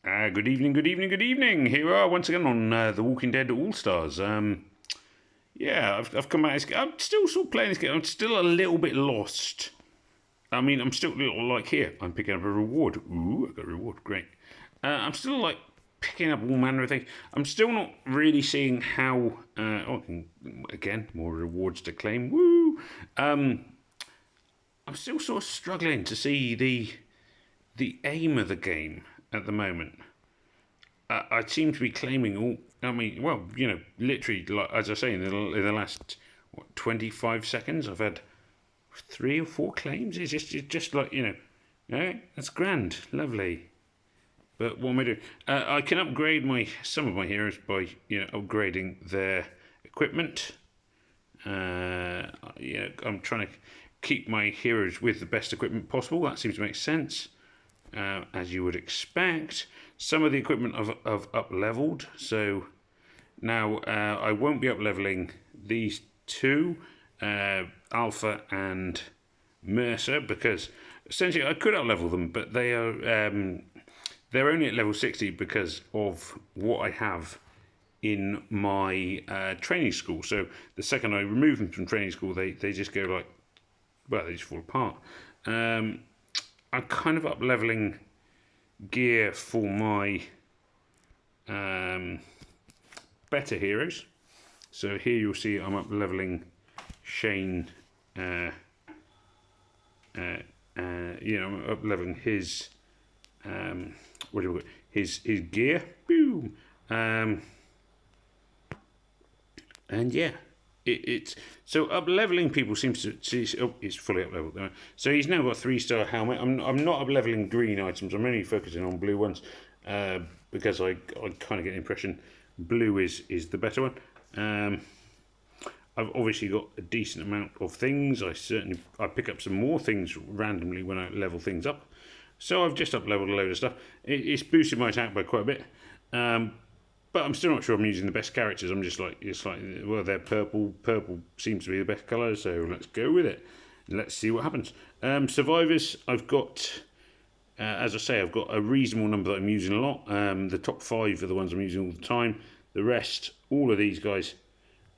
Good evening, good evening, good evening. Here we are once again on The Walking Dead All Stars. Yeah, I've come back. I'm still sort of playing this game. I'm still a little bit lost. I mean, I'm still a little like here. I'm picking up a reward. Ooh, I got a reward. Great. I'm still like picking up all manner of things. I'm still not really seeing how. Again, more rewards to claim. Woo! I'm still sort of struggling to see the aim of the game at the moment. I seem to be claiming all. I mean, well, literally, like as I say, in the last 25 seconds, I've had 3 or 4 claims. It's just like that's grand, lovely. But what am I doing? I can upgrade some of my heroes by upgrading their equipment. I'm trying to keep my heroes with the best equipment possible. That seems to make sense, as you would expect. Some of the equipment I've up leveled, so now I won't be up leveling these two, Alpha and Mercer, because essentially I could up level them, but they're only at level 60 because of what I have in my training school. So the second I remove them from training school, they just go like, well, they just fall apart. I'm kind of up leveling gear for my better heroes. So here you'll see I'm up leveling Shane. I'm up leveling his what do we got? His gear. Boom. And yeah, it's so up leveling people seems to see. Oh, he's fully up leveled. So he's now got a 3-star helmet. I'm not up leveling green items. I'm only focusing on blue ones, because I kind of get the impression blue is the better one. I've obviously got a decent amount of things. I pick up some more things randomly when I level things up. So I've just up leveled a load of stuff. It's boosted my attack by quite a bit. But I'm still not sure I'm using the best characters. I'm just like, well, they're purple. Purple seems to be the best colour, so let's go with it. Let's see what happens. Survivors, I've got, as I say, I've got a reasonable number that I'm using a lot. The top 5 are the ones I'm using all the time. The rest, all of these guys,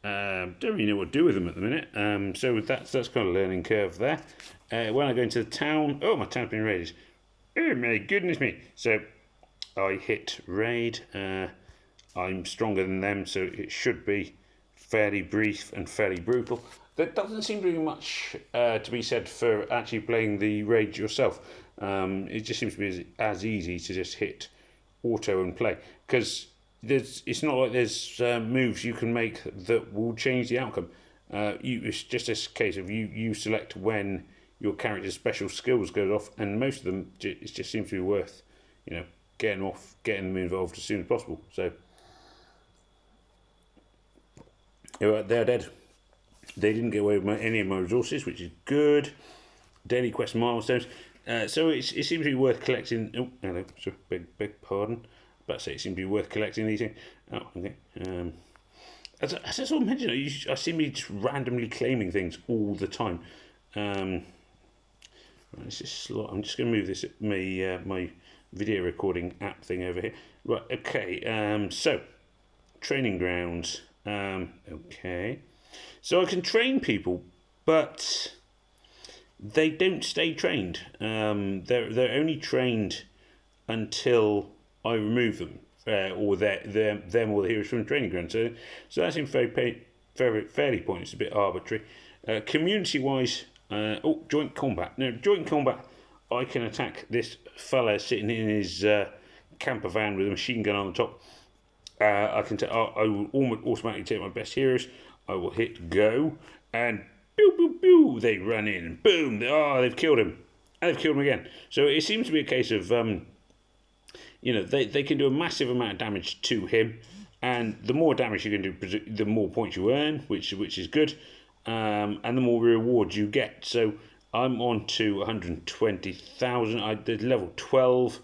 don't really know what to do with them at the minute. So that's kind of learning curve there. When I go into the town, oh, my town's been raided. Oh my goodness me! So I hit raid. I'm stronger than them, so it should be fairly brief and fairly brutal. There doesn't seem to be much to be said for actually playing the raid yourself. It just seems to be as easy to just hit auto and play, because it's not like there's moves you can make that will change the outcome. It's just a case of you select when your character's special skills go off, and most of them it just seems to be worth getting them involved as soon as possible. So they're dead. They didn't get away with any of my resources, which is good. Daily quest milestones. So it seems to be worth collecting. Oh, hello. Sorry, beg pardon. But I say it seems to be worth collecting these things. Oh, okay. As I sort of mentioned, I seem to be just randomly claiming things all the time. Right, I'm just going to move this my video recording app thing over here. Right. Okay. So training grounds. Okay. So I can train people, but they don't stay trained. They're only trained until I remove them, or them or the heroes from the training ground. So that seems fairly pointless, a bit arbitrary. Community-wise, joint combat. No, joint combat. I can attack this fella sitting in his camper van with a machine gun on the top. I will automatically take my best heroes. I will hit go, and pew pew pew, they run in, and boom, they've killed him, and they've killed him again. So it seems to be a case of they can do a massive amount of damage to him, and the more damage you can do, the more points you earn, which is good, and the more rewards you get. So I'm on to 120,000. I did level 12.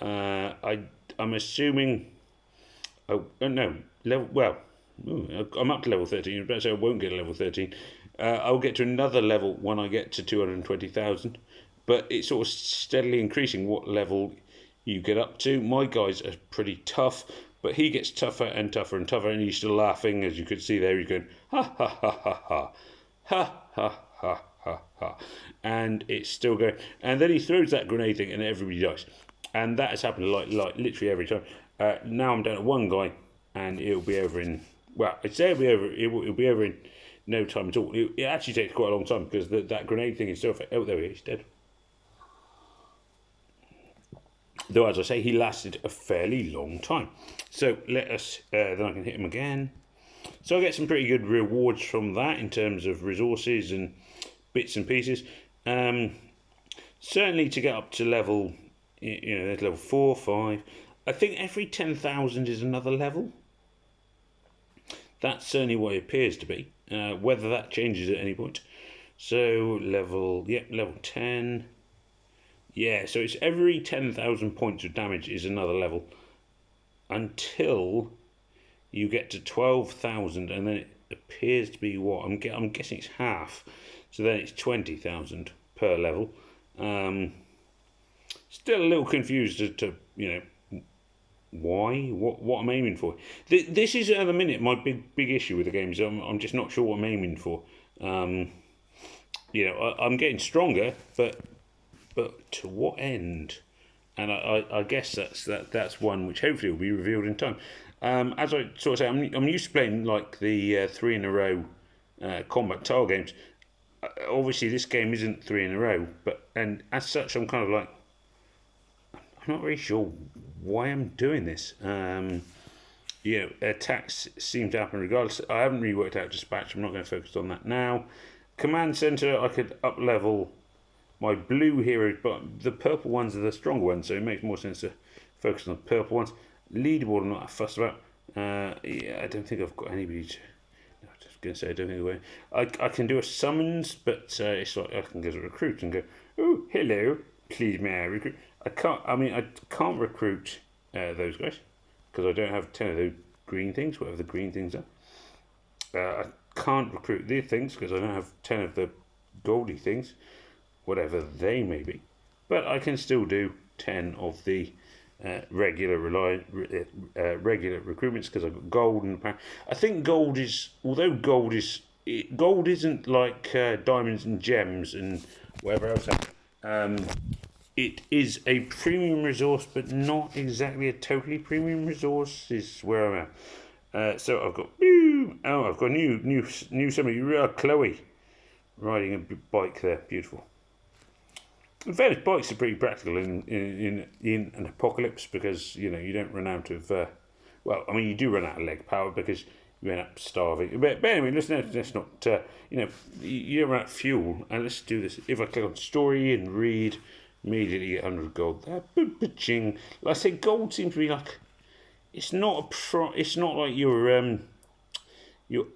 I'm assuming. Oh no, level well. I'm up to level 13, so I won't get a level 13. I'll get to another level when I get to 220,000, but it's sort of steadily increasing what level you get up to. My guys are pretty tough, but he gets tougher and tougher and tougher, and he's still laughing, as you could see there. He's going, ha ha ha ha ha, ha ha ha ha ha, and it's still going. And then he throws that grenade thing, and everybody dies. And that has happened like literally every time. Now I'm down to one guy, and it'll be over in. Well, I'd say it'll be over. It'll be over in no time at all. It actually takes quite a long time because that grenade thing is still. Oh, there he is, dead. Though, as I say, he lasted a fairly long time. So let us. Then I can hit him again. So I get some pretty good rewards from that in terms of resources and bits and pieces. Certainly to get up to level, there's level 4, 5. I think every 10,000 is another level. That's certainly what it appears to be. Whether that changes at any point. So level 10. Yeah, so it's every 10,000 points of damage is another level until you get to 12,000, and then it appears to be what I'm guessing it's half. So then it's 20,000 per level. Still a little confused as to why, what I'm aiming for. This is at the minute my big issue with the game. Is I'm just not sure what I'm aiming for. I'm getting stronger, but to what end? And I guess that's one which hopefully will be revealed in time. As I sort of say, I'm used to playing like the 3 in a row combat tile games. Obviously, this game isn't 3 in a row, and as such, I'm kind of like, I'm not really sure why I'm doing this. Attacks seem to happen regardless. I haven't really worked out dispatch. I'm not going to focus on that now. Command center, I could up level my blue heroes, but the purple ones are the stronger ones, so it makes more sense to focus on the purple ones. Leaderboard, I'm not fussed about. I don't think I've got anybody to. I was just going to say, I don't think I can do a summons, but it's like I can go to recruit and go, oh, hello, please may I recruit? I can't recruit those guys because I don't have 10 of those green things, whatever the green things are. I can't recruit these things because I don't have 10 of the goldy things, whatever they may be. But I can still do 10 of the regular recruitments because I've got gold and power. I think gold is, although gold isn't like diamonds and gems and whatever else. It is a premium resource, but not exactly a totally premium resource. Is where I'm at. So I've got I've got new somebody, Chloe, riding a bike there. Beautiful. In fairness, bikes are pretty practical in an apocalypse because you don't run out of. You do run out of leg power because you end up starving. But anyway, let's not. You don't run out of fuel. And let's do this. If I click on story and read, immediately get 100 gold. Like I say, gold seems to be like. It's not It's not like your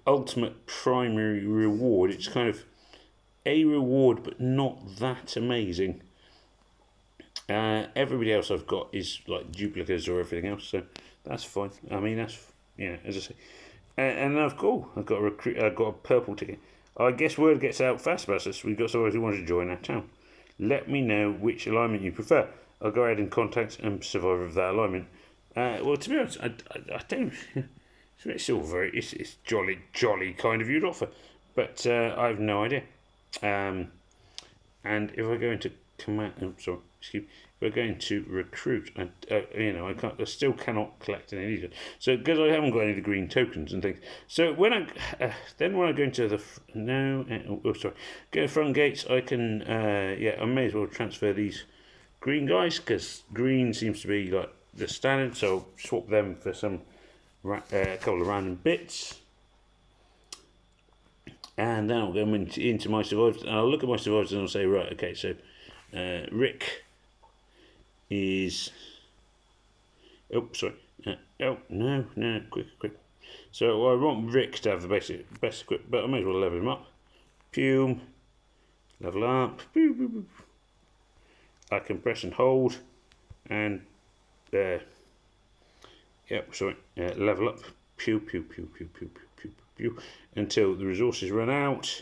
ultimate primary reward. It's kind of a reward, but not that amazing. Everybody else I've got is like duplicates or everything else, so that's fine. That's as I say. And I've got a recruit. I've got a purple ticket. I guess word gets out fast about us. We've got someone who wants to join our town. Let me know which alignment you prefer. I'll go ahead and contact a survivor of that alignment. To be honest, I don't. It's all very. It's jolly kind of you to offer, but I have no idea. And if I go into command, if we're going to recruit, I still cannot collect any of these. So because I haven't got any of the green tokens and things. So when I go into the go to front gates, I can I may as well transfer these green guys because green seems to be like the standard. So I'll swap them for some a couple of random bits. And then I'll go into my survivors, and I'll look at my survivors and I'll say, right, okay, so Rick is. Oh, sorry. No, quick. So I want Rick to have the best equip, but I may as well level him up. Pew, level up. I can press and hold, and level up. Pew. Until the resources run out.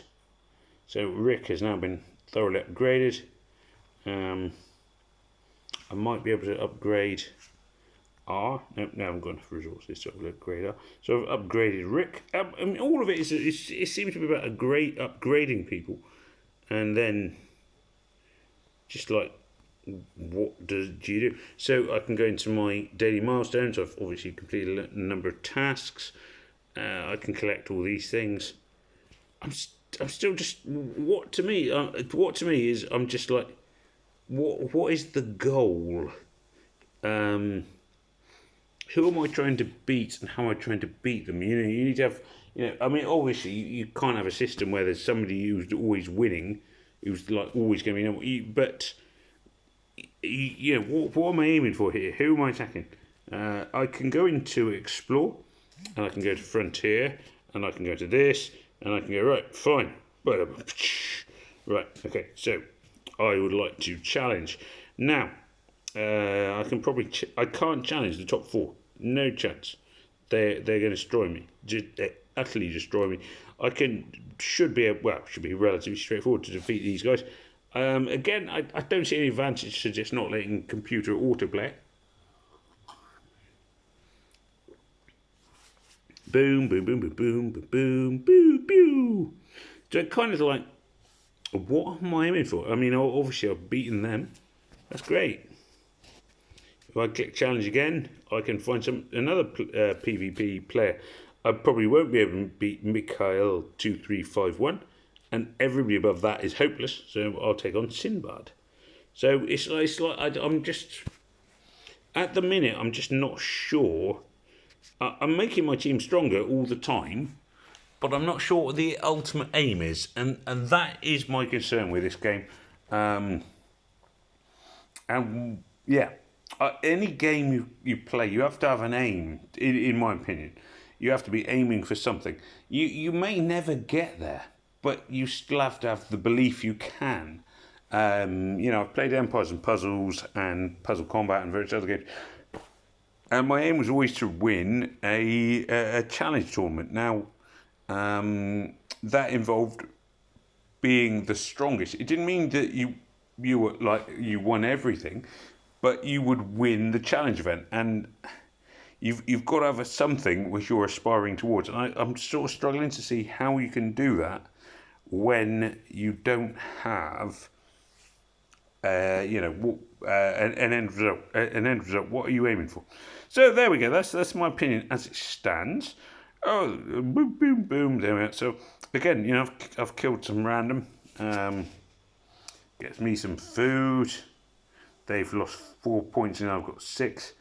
So Rick has now been thoroughly upgraded. I might be able to upgrade R. No, I haven't got enough resources to upgrade R. So I've upgraded Rick. I mean, all of it is, it seems to be about upgrading people. And then just like, what do you do? So I can go into my daily milestones. I've obviously completed a number of tasks. I can collect all these things. I'm still just, what to me is, I'm just like, what is the goal? Who am I trying to beat, and how am I trying to beat them? You need to have, I mean, obviously you can't have a system where there's somebody who's always winning, who's like always going to be, but what am I aiming for here? Who am I attacking? I can go into explore, and I can go to frontier, and I can go to this, and I can go, right, fine, right, okay, so I would like to challenge. Now, I can probably, I can't challenge the top 4, no chance. They're going to destroy me, they utterly destroy me. Should be relatively straightforward to defeat these guys. Again, I don't see any advantage to just not letting computer autoplay. Boom, boom, boom, boom, boom, boom, boom, boom, boom. So kind of like, what am I aiming for? I mean, obviously I've beaten them. That's great. If I click challenge again, I can find another PvP player. I probably won't be able to beat Mikhail 2351, and everybody above that is hopeless. So I'll take on Sinbad. So it's like I'm just, at the minute, I'm just not sure. I'm making my team stronger all the time, but I'm not sure what the ultimate aim is, and that is my concern with this game. And yeah, any game you play, you have to have an aim. In my opinion, you have to be aiming for something. You may never get there, but you still have to have the belief you can. I've played Empires and Puzzles and Puzzle Combat and various other games. And my aim was always to win a challenge tournament. Now, that involved being the strongest. It didn't mean that you were like you won everything, but you would win the challenge event. And you've got to have something which you're aspiring towards. And I'm sort of struggling to see how you can do that when you don't have an end result. What are you aiming for? So there we go. That's my opinion as it stands. Oh, boom, boom, boom. There we go. So again, I've killed some random. Gets me some food. They've lost 4 points and I've got 6.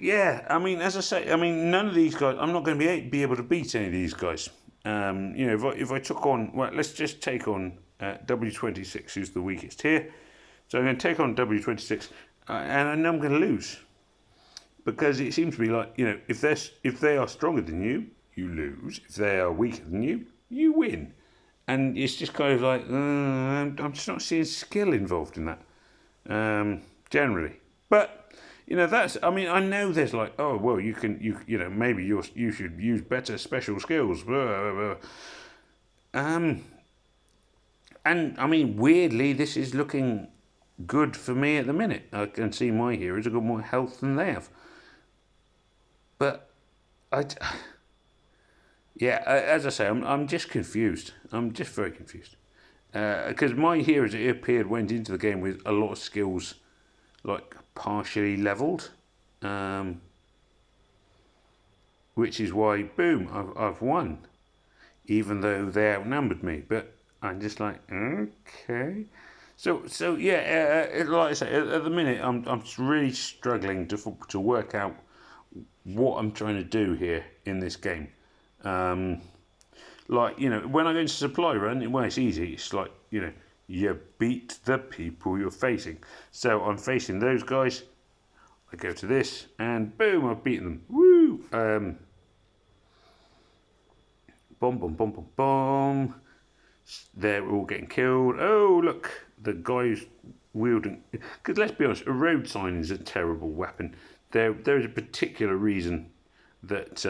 Yeah, I mean, as I say, none of these guys. I'm not going to be able to beat any of these guys. If I took on, well, let's just take on W26, who's the weakest here. So I'm going to take on W26, and I know I'm going to lose, because it seems to be like, if they are stronger than you, you lose. If they are weaker than you, you win. And it's just kind of like, I'm just not seeing skill involved in that, generally. But I know there's like, oh well, maybe you should use better special skills. And I mean, weirdly, this is looking good for me at the minute. I can see my heroes have got more health than they have. But as I say, I'm just confused. I'm just very confused. Because my heroes, it appeared, went into the game with a lot of skills, like partially leveled, which is why, boom, I've won, even though they outnumbered me. But I'm just like, okay. So yeah, like I say, at the minute, I'm really struggling to work out what I'm trying to do here in this game. When I go into supply run, well, it's easy. It's like, you beat the people you're facing. So I'm facing those guys. I go to this, and boom, I've beaten them. Woo! Bomb, bomb, bomb, bomb, bomb. They're all getting killed. Oh, look, the guy's wielding. Because let's be honest, a road sign is a terrible weapon. There is a particular reason that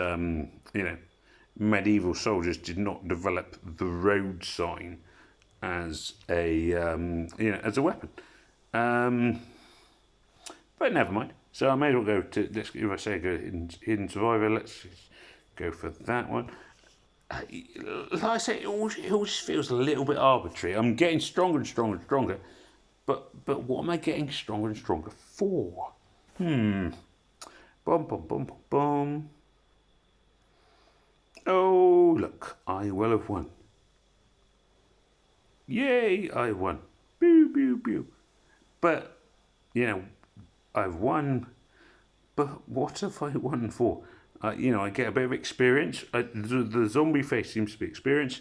medieval soldiers did not develop the road sign as a as a weapon. But never mind. So I may as well go to, if I say go Hidden Survivor, let's go for that one. Like I say, it always feels a little bit arbitrary. I'm getting stronger and stronger and stronger, but what am I getting stronger and stronger for? Bum bum bum bum bum. Oh look, I will have won. Yay, I won. Pew pew pew. But I've won. But what have I won for? I get a bit of experience. The zombie face seems to be experience.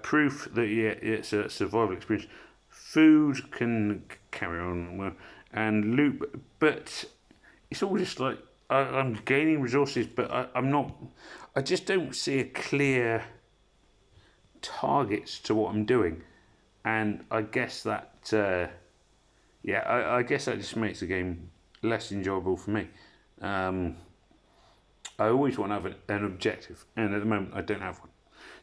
Proof that it's a survival experience. Food can carry on, and loot. But it's all just like I'm gaining resources, but I'm not. I just don't see a clear targets to what I'm doing, and I guess that I guess that just makes the game less enjoyable for me. I always want to have an objective, and at the moment I don't have one.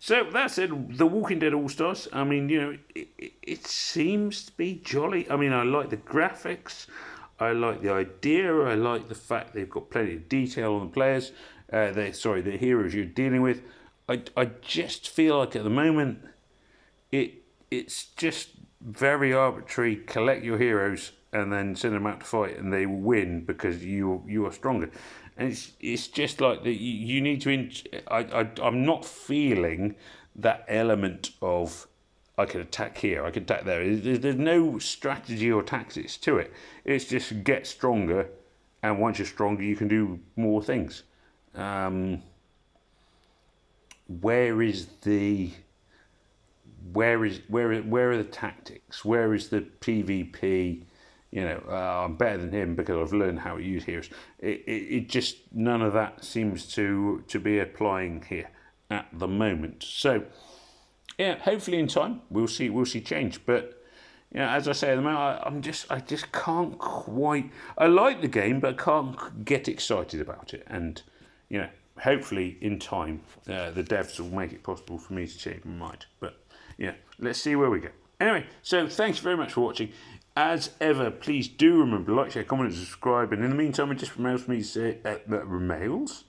So that said, The Walking Dead All Stars. I mean, it seems to be jolly. I mean, I like the graphics, I like the idea, I like the fact they've got plenty of detail on the players. The heroes you're dealing with. I just feel like at the moment it's just very arbitrary. Collect your heroes and then send them out to fight, and they will win because you are stronger. And it's just like that. You need to. I'm not feeling that element of I can attack here, I can attack there. There's no strategy or tactics to it. It's just get stronger, and once you're stronger, you can do more things. Where are the tactics? Where is the PvP? I'm better than him because I've learned how to use heroes. It just none of that seems to be applying here at the moment. So yeah, hopefully in time we'll see change. But as I say at the moment, I just can't quite. I like the game, but I can't get excited about it. And hopefully in time the devs will make it possible for me to change my mind. But let's see where we go. Anyway, so thanks very much for watching. As ever, please do remember to like, share, comment, and subscribe. And in the meantime, it just remains for me to say remains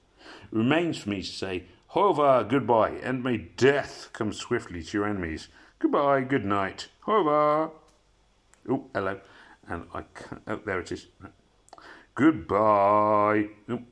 for me to say Hoiva, goodbye, and may death come swiftly to your enemies. Goodbye, good night. Hoiva. Oh, hello. And I can't, there it is. Goodbye. Oh.